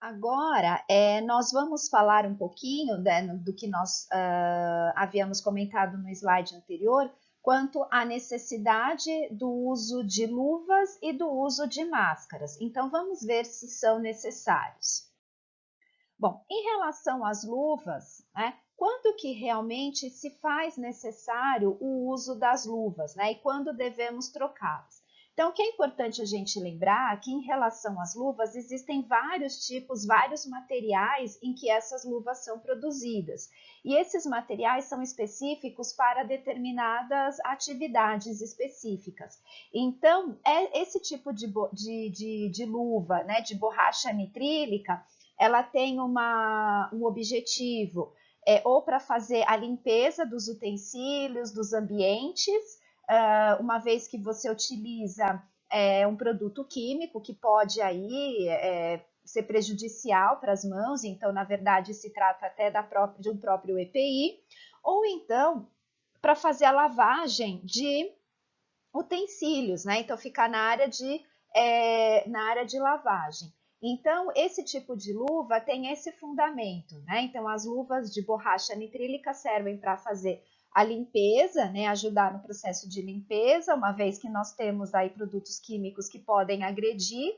Agora, nós vamos falar um pouquinho, né, do que nós havíamos comentado no slide anterior, quanto à necessidade do uso de luvas e do uso de máscaras. Então, vamos ver se são necessários. Bom, em relação às luvas, né, quando que realmente se faz necessário o uso das luvas, né, e quando devemos trocá-las? Então, o que é importante a gente lembrar é que em relação às luvas existem vários tipos, vários materiais em que essas luvas são produzidas. E esses materiais são específicos para determinadas atividades específicas. Então, esse tipo de luva, né, de borracha nitrílica, ela tem um objetivo ou para fazer a limpeza dos utensílios, dos ambientes, uma vez que você utiliza um produto químico que pode aí ser prejudicial para as mãos, então, na verdade, se trata até de um próprio EPI, ou então para fazer a lavagem de utensílios, né? Então, fica na área de lavagem. Então, esse tipo de luva tem esse fundamento, né? Então, as luvas de borracha nitrílica servem para fazer a limpeza, né? Ajudar no processo de limpeza, uma vez que nós temos aí produtos químicos que podem agredir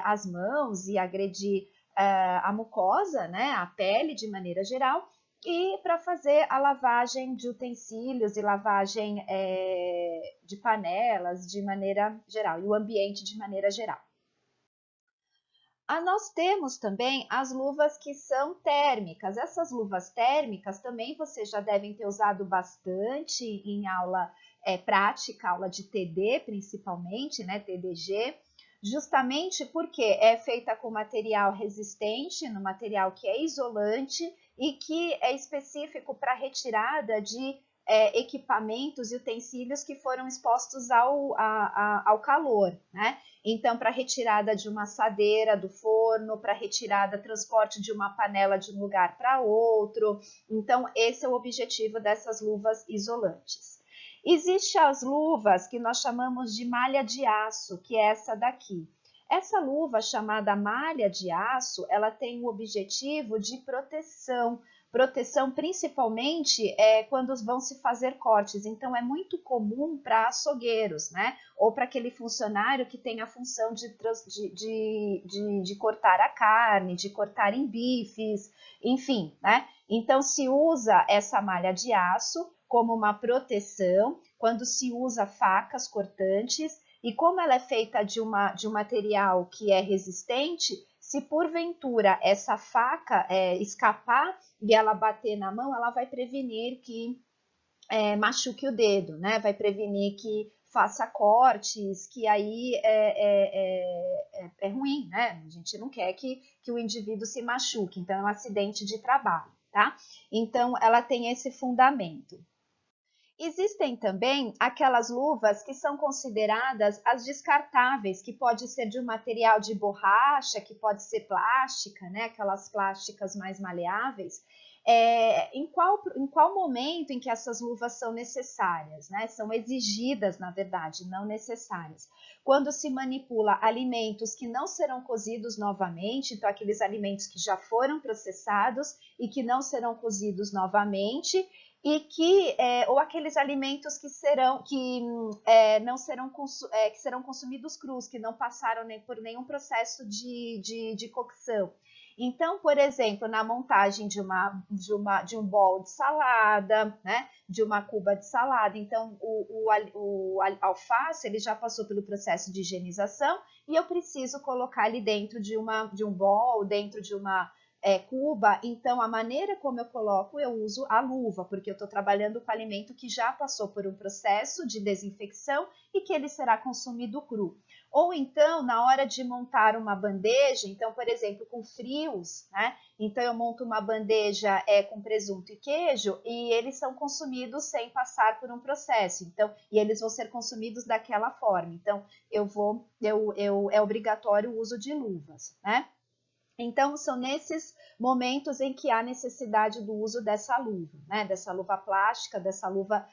as mãos e agredir a mucosa, né? A pele de maneira geral, e para fazer a lavagem de utensílios e lavagem de panelas de maneira geral, e o ambiente de maneira geral. Nós temos também as luvas que são térmicas. Essas luvas térmicas também vocês já devem ter usado bastante em aula prática, aula de TD principalmente, né, TDG, justamente porque é feita com material resistente, no material que é isolante e que é específico para retirada de equipamentos e utensílios que foram expostos ao calor, né? Então, para retirada de uma assadeira do forno, para retirada, transporte de uma panela de um lugar para outro. Então, esse é o objetivo dessas luvas isolantes. Existem as luvas que nós chamamos de malha de aço, que é essa daqui. Essa luva chamada malha de aço, ela tem o objetivo de proteção principalmente quando vão se fazer cortes. Então, é muito comum para açougueiros, né? Ou para aquele funcionário que tem a função de cortar a carne, de cortar em bifes, enfim, né? Então, se usa essa malha de aço como uma proteção quando se usa facas cortantes, e como ela é feita de um material que é resistente, se porventura essa faca escapar e ela bater na mão, ela vai prevenir que machuque o dedo, né? Vai prevenir que faça cortes, que aí é ruim, né? A gente não quer que o indivíduo se machuque, então é um acidente de trabalho, tá? Então, ela tem esse fundamento. Existem também aquelas luvas que são consideradas as descartáveis, que pode ser de um material de borracha, que pode ser plástica, né? Aquelas plásticas mais maleáveis. Em qual momento em que essas luvas são necessárias, né? São exigidas, na verdade, não necessárias. Quando se manipula alimentos que não serão cozidos novamente, então aqueles alimentos que já foram processados e que não serão cozidos novamente, e que ou aqueles alimentos que não serão que serão consumidos crus, que não passaram por nenhum processo de cocção. Então, por exemplo, na montagem de um bowl de salada, né, de uma cuba de salada, então o alface ele já passou pelo processo de higienização e eu preciso colocar ali dentro de um bowl, dentro de uma cuba, então a maneira como eu coloco, eu uso a luva, porque eu estou trabalhando com alimento que já passou por um processo de desinfecção e que ele será consumido cru. Ou então, na hora de montar uma bandeja, então, por exemplo, com frios, né? Então eu monto uma bandeja com presunto e queijo e eles são consumidos sem passar por um processo. Então, e eles vão ser consumidos daquela forma. Então, é obrigatório o uso de luvas, né? Então, são nesses momentos em que há necessidade do uso dessa luva, né? Dessa luva plástica, dessa luva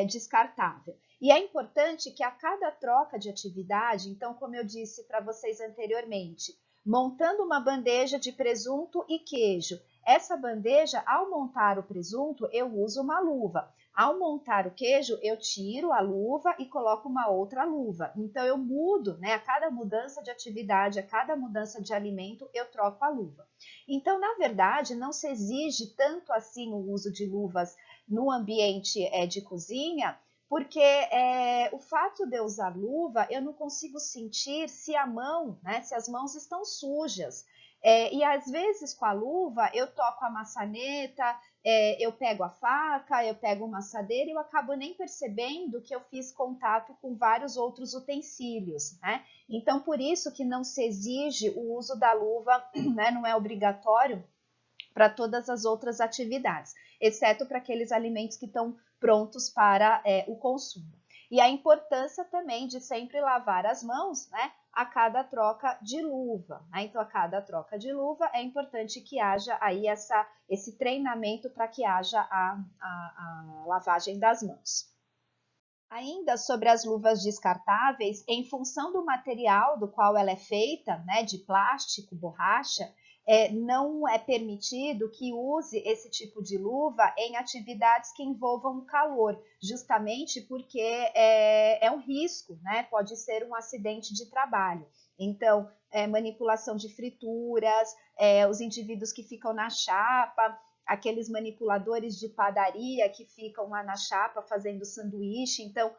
descartável. E é importante que a cada troca de atividade, então, como eu disse para vocês anteriormente, montando uma bandeja de presunto e queijo. Essa bandeja, ao montar o presunto, eu uso uma luva. Ao montar o queijo, eu tiro a luva e coloco uma outra luva. Então, eu mudo, né? A cada mudança de atividade, a cada mudança de alimento, eu troco a luva. Então, na verdade, não se exige tanto assim o uso de luvas no ambiente de cozinha, porque o fato de eu usar luva, eu não consigo sentir se a mão, né, se as mãos estão sujas. E às vezes com a luva eu toco a maçaneta, eu pego a faca, eu pego uma assadeira e eu acabo nem percebendo que eu fiz contato com vários outros utensílios, né? Então, por isso que não se exige o uso da luva, né, não é obrigatório para todas as outras atividades, exceto para aqueles alimentos que estão prontos para o consumo. E a importância também de sempre lavar as mãos, né, a cada troca de luva. Né? Então, a cada troca de luva é importante que haja aí esse treinamento para que haja a lavagem das mãos. Ainda sobre as luvas descartáveis, em função do material do qual ela é feita, né, de plástico, borracha, não é permitido que use esse tipo de luva em atividades que envolvam calor, justamente porque é um risco, né? Pode ser um acidente de trabalho. Então, manipulação de frituras, os indivíduos que ficam na chapa, aqueles manipuladores de padaria que ficam lá na chapa fazendo sanduíche. Então,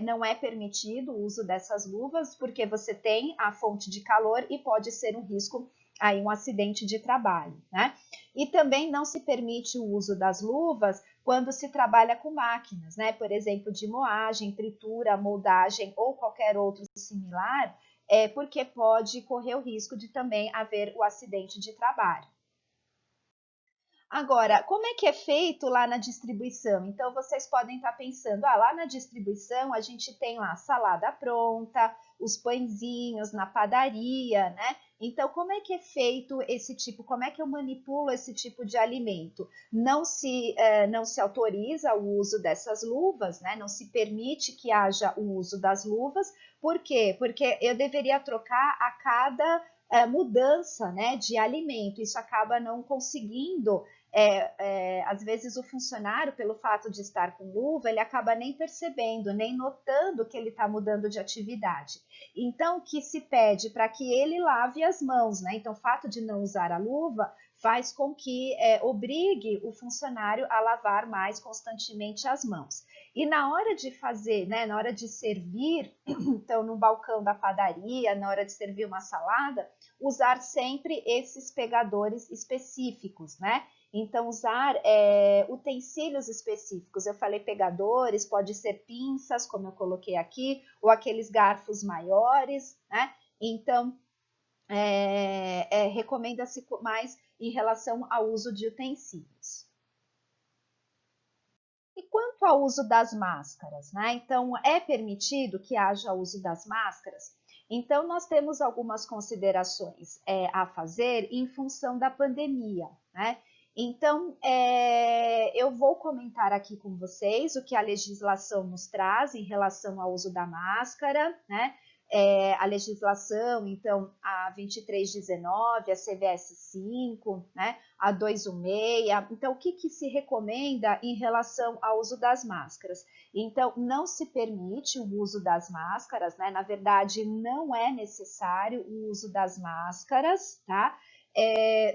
não é permitido o uso dessas luvas, porque você tem a fonte de calor e pode ser um risco aí um acidente de trabalho, né? E também não se permite o uso das luvas quando se trabalha com máquinas, né? Por exemplo, de moagem, tritura, moldagem ou qualquer outro similar, porque pode correr o risco de também haver o acidente de trabalho. Agora, como é que é feito lá na distribuição? Então, vocês podem estar pensando, lá na distribuição a gente tem lá a salada pronta, os pãezinhos na padaria, né? Então, como é que é feito esse tipo, como é que eu manipulo esse tipo de alimento? Não se autoriza o uso dessas luvas, né? Não se permite que haja o uso das luvas. Por quê? Porque eu deveria trocar a cada mudança, né, de alimento. Isso acaba não conseguindo às vezes o funcionário, pelo fato de estar com luva, ele acaba nem percebendo, nem notando que ele está mudando de atividade. Então, o que se pede para que ele lave as mãos, né? Então, o fato de não usar a luva faz com que obrigue o funcionário a lavar mais constantemente as mãos. E na hora de fazer, né, na hora de servir, então no balcão da padaria, na hora de servir uma salada, usar sempre esses pegadores específicos, né? Então, usar utensílios específicos. Eu falei pegadores, pode ser pinças, como eu coloquei aqui, ou aqueles garfos maiores, né? Então, recomenda-se mais em relação ao uso de utensílios. E quanto ao uso das máscaras, né? Então, é permitido que haja uso das máscaras? Então, nós temos algumas considerações a fazer em função da pandemia, né? Então, eu vou comentar aqui com vocês o que a legislação nos traz em relação ao uso da máscara, né? A legislação, então, a 2319, a CVS 5, né? A 216. Então, o que se recomenda em relação ao uso das máscaras? Então, não se permite o uso das máscaras, né? Na verdade, não é necessário o uso das máscaras, tá?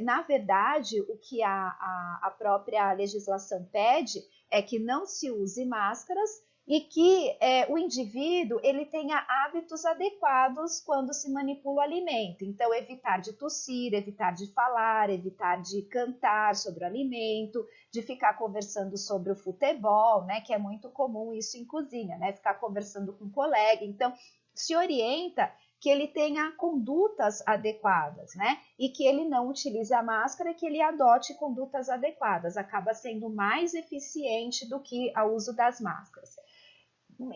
Na verdade, o que a própria legislação pede é que não se use máscaras e que o indivíduo ele tenha hábitos adequados quando se manipula o alimento. Então, evitar de tossir, evitar de falar, evitar de cantar sobre o alimento, de ficar conversando sobre o futebol, né? Que é muito comum isso em cozinha, né? Ficar conversando com um colega. Então, se orienta que ele tenha condutas adequadas, né? E que ele não utilize a máscara, que ele adote condutas adequadas. Acaba sendo mais eficiente do que o uso das máscaras.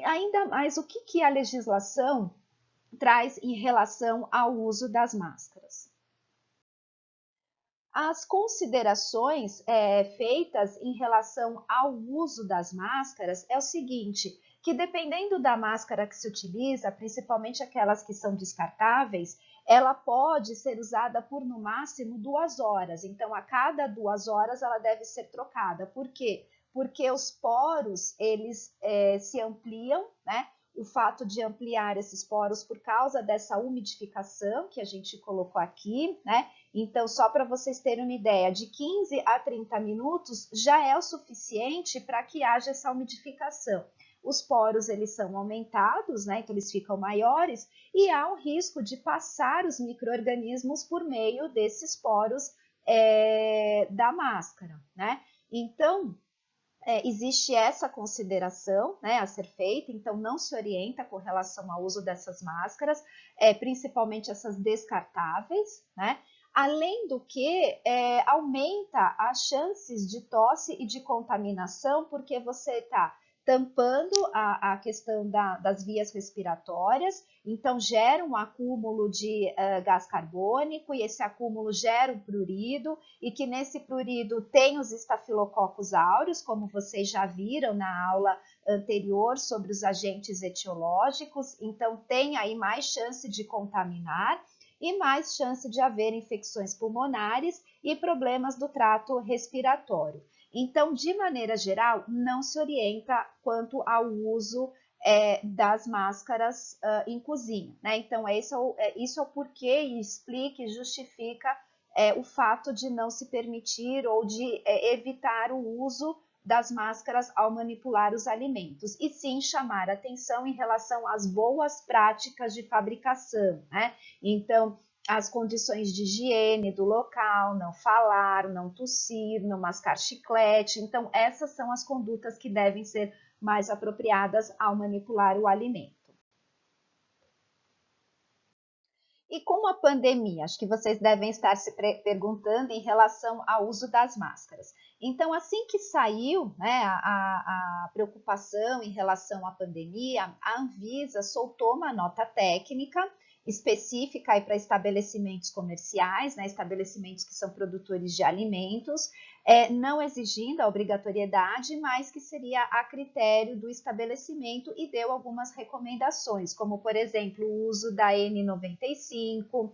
Ainda mais, o que a legislação traz em relação ao uso das máscaras? As considerações feitas em relação ao uso das máscaras é o seguinte, que dependendo da máscara que se utiliza, principalmente aquelas que são descartáveis, ela pode ser usada por no máximo 2 horas. Então, a cada 2 horas ela deve ser trocada. Por quê? Porque os poros, eles se ampliam, né? O fato de ampliar esses poros por causa dessa umidificação que a gente colocou aqui, né? Então, só para vocês terem uma ideia, de 15 a 30 minutos já é o suficiente para que haja essa umidificação. Os poros, eles são aumentados, né? Então, eles ficam maiores e há um risco de passar os micro-organismos por meio desses poros da máscara, né? Então, existe essa consideração, né, a ser feita, então não se orienta com relação ao uso dessas máscaras, principalmente essas descartáveis, né? Além do que aumenta as chances de tosse e de contaminação, porque você está tampando a questão das vias respiratórias, então gera um acúmulo de gás carbônico, e esse acúmulo gera um prurido, e que nesse prurido tem os estafilococos áureos, como vocês já viram na aula anterior sobre os agentes etiológicos, então tem aí mais chance de contaminar e mais chance de haver infecções pulmonares e problemas do trato respiratório. Então, de maneira geral, não se orienta quanto ao uso das máscaras em cozinha, né? Então, isso é o porquê e explica e justifica o fato de não se permitir ou de evitar o uso das máscaras ao manipular os alimentos, e sim chamar atenção em relação às boas práticas de fabricação, né? Então, as condições de higiene do local, não falar, não tossir, não mascar chiclete. Então, essas são as condutas que devem ser mais apropriadas ao manipular o alimento. E com a pandemia, acho que vocês devem estar se perguntando em relação ao uso das máscaras. Então, assim que saiu, né, a preocupação em relação à pandemia, a Anvisa soltou uma nota técnica específica para estabelecimentos comerciais, né, estabelecimentos que são produtores de alimentos, não exigindo a obrigatoriedade, mas que seria a critério do estabelecimento, e deu algumas recomendações, como, por exemplo, o uso da N95,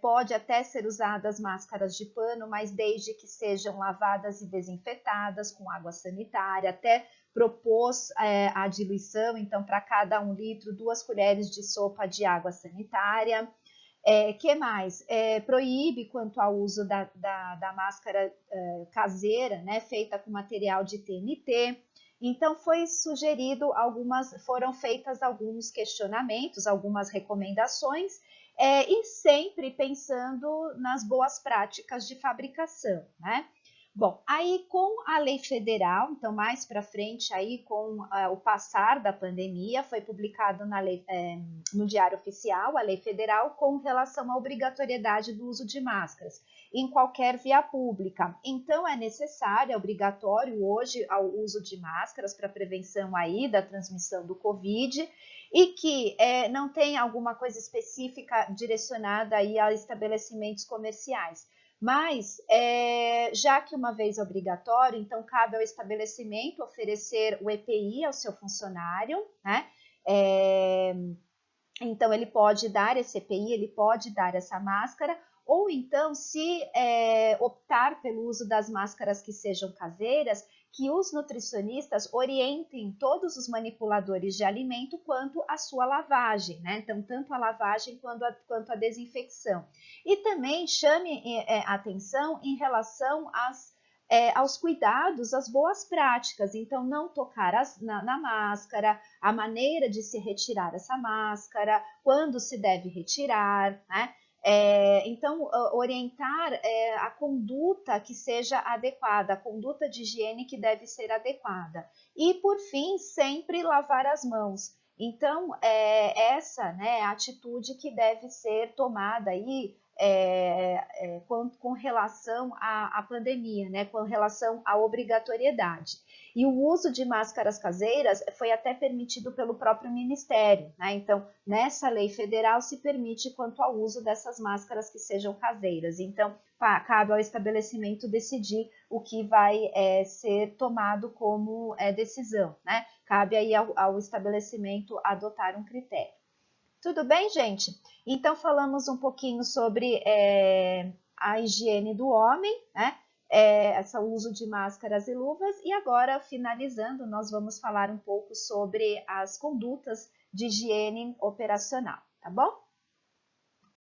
pode até ser usadas máscaras de pano, mas desde que sejam lavadas e desinfetadas com água sanitária, até propôs a diluição, então, para cada 1 litro, 2 colheres de sopa de água sanitária. Que mais? Proíbe quanto ao uso da máscara caseira, né, feita com material de TNT. Então, foram feitas alguns questionamentos, algumas recomendações, e sempre pensando nas boas práticas de fabricação, né? Bom, aí com a lei federal, então mais para frente aí com o passar da pandemia, foi publicado no Diário Oficial a lei federal com relação à obrigatoriedade do uso de máscaras em qualquer via pública. Então é necessário, é obrigatório hoje o uso de máscaras para prevenção aí da transmissão do Covid, e que não tem alguma coisa específica direcionada aí a estabelecimentos comerciais. Mas, já que uma vez é obrigatório, então cabe ao estabelecimento oferecer o EPI ao seu funcionário, né? Então, ele pode dar esse EPI, ele pode dar essa máscara, ou então, se optar pelo uso das máscaras que sejam caseiras, que os nutricionistas orientem todos os manipuladores de alimento quanto à sua lavagem, né? Então, tanto a lavagem quanto a desinfecção. E também chame atenção em relação aos cuidados, às boas práticas. Então, não tocar na máscara, a maneira de se retirar essa máscara, quando se deve retirar, né? Então, orientar a conduta que seja adequada, a conduta de higiene que deve ser adequada. E, por fim, sempre lavar as mãos. Então, essa, né, a atitude que deve ser tomada aí com relação à pandemia, né, com relação à obrigatoriedade. E o uso de máscaras caseiras foi até permitido pelo próprio Ministério, né? Então, nessa lei federal se permite quanto ao uso dessas máscaras que sejam caseiras. Então, cabe ao estabelecimento decidir o que vai ser tomado como decisão, né? Cabe aí ao estabelecimento adotar um critério. Tudo bem, gente? Então, falamos um pouquinho sobre a higiene do homem, né? Esse uso de máscaras e luvas. E agora, finalizando, nós vamos falar um pouco sobre as condutas de higiene operacional, tá bom?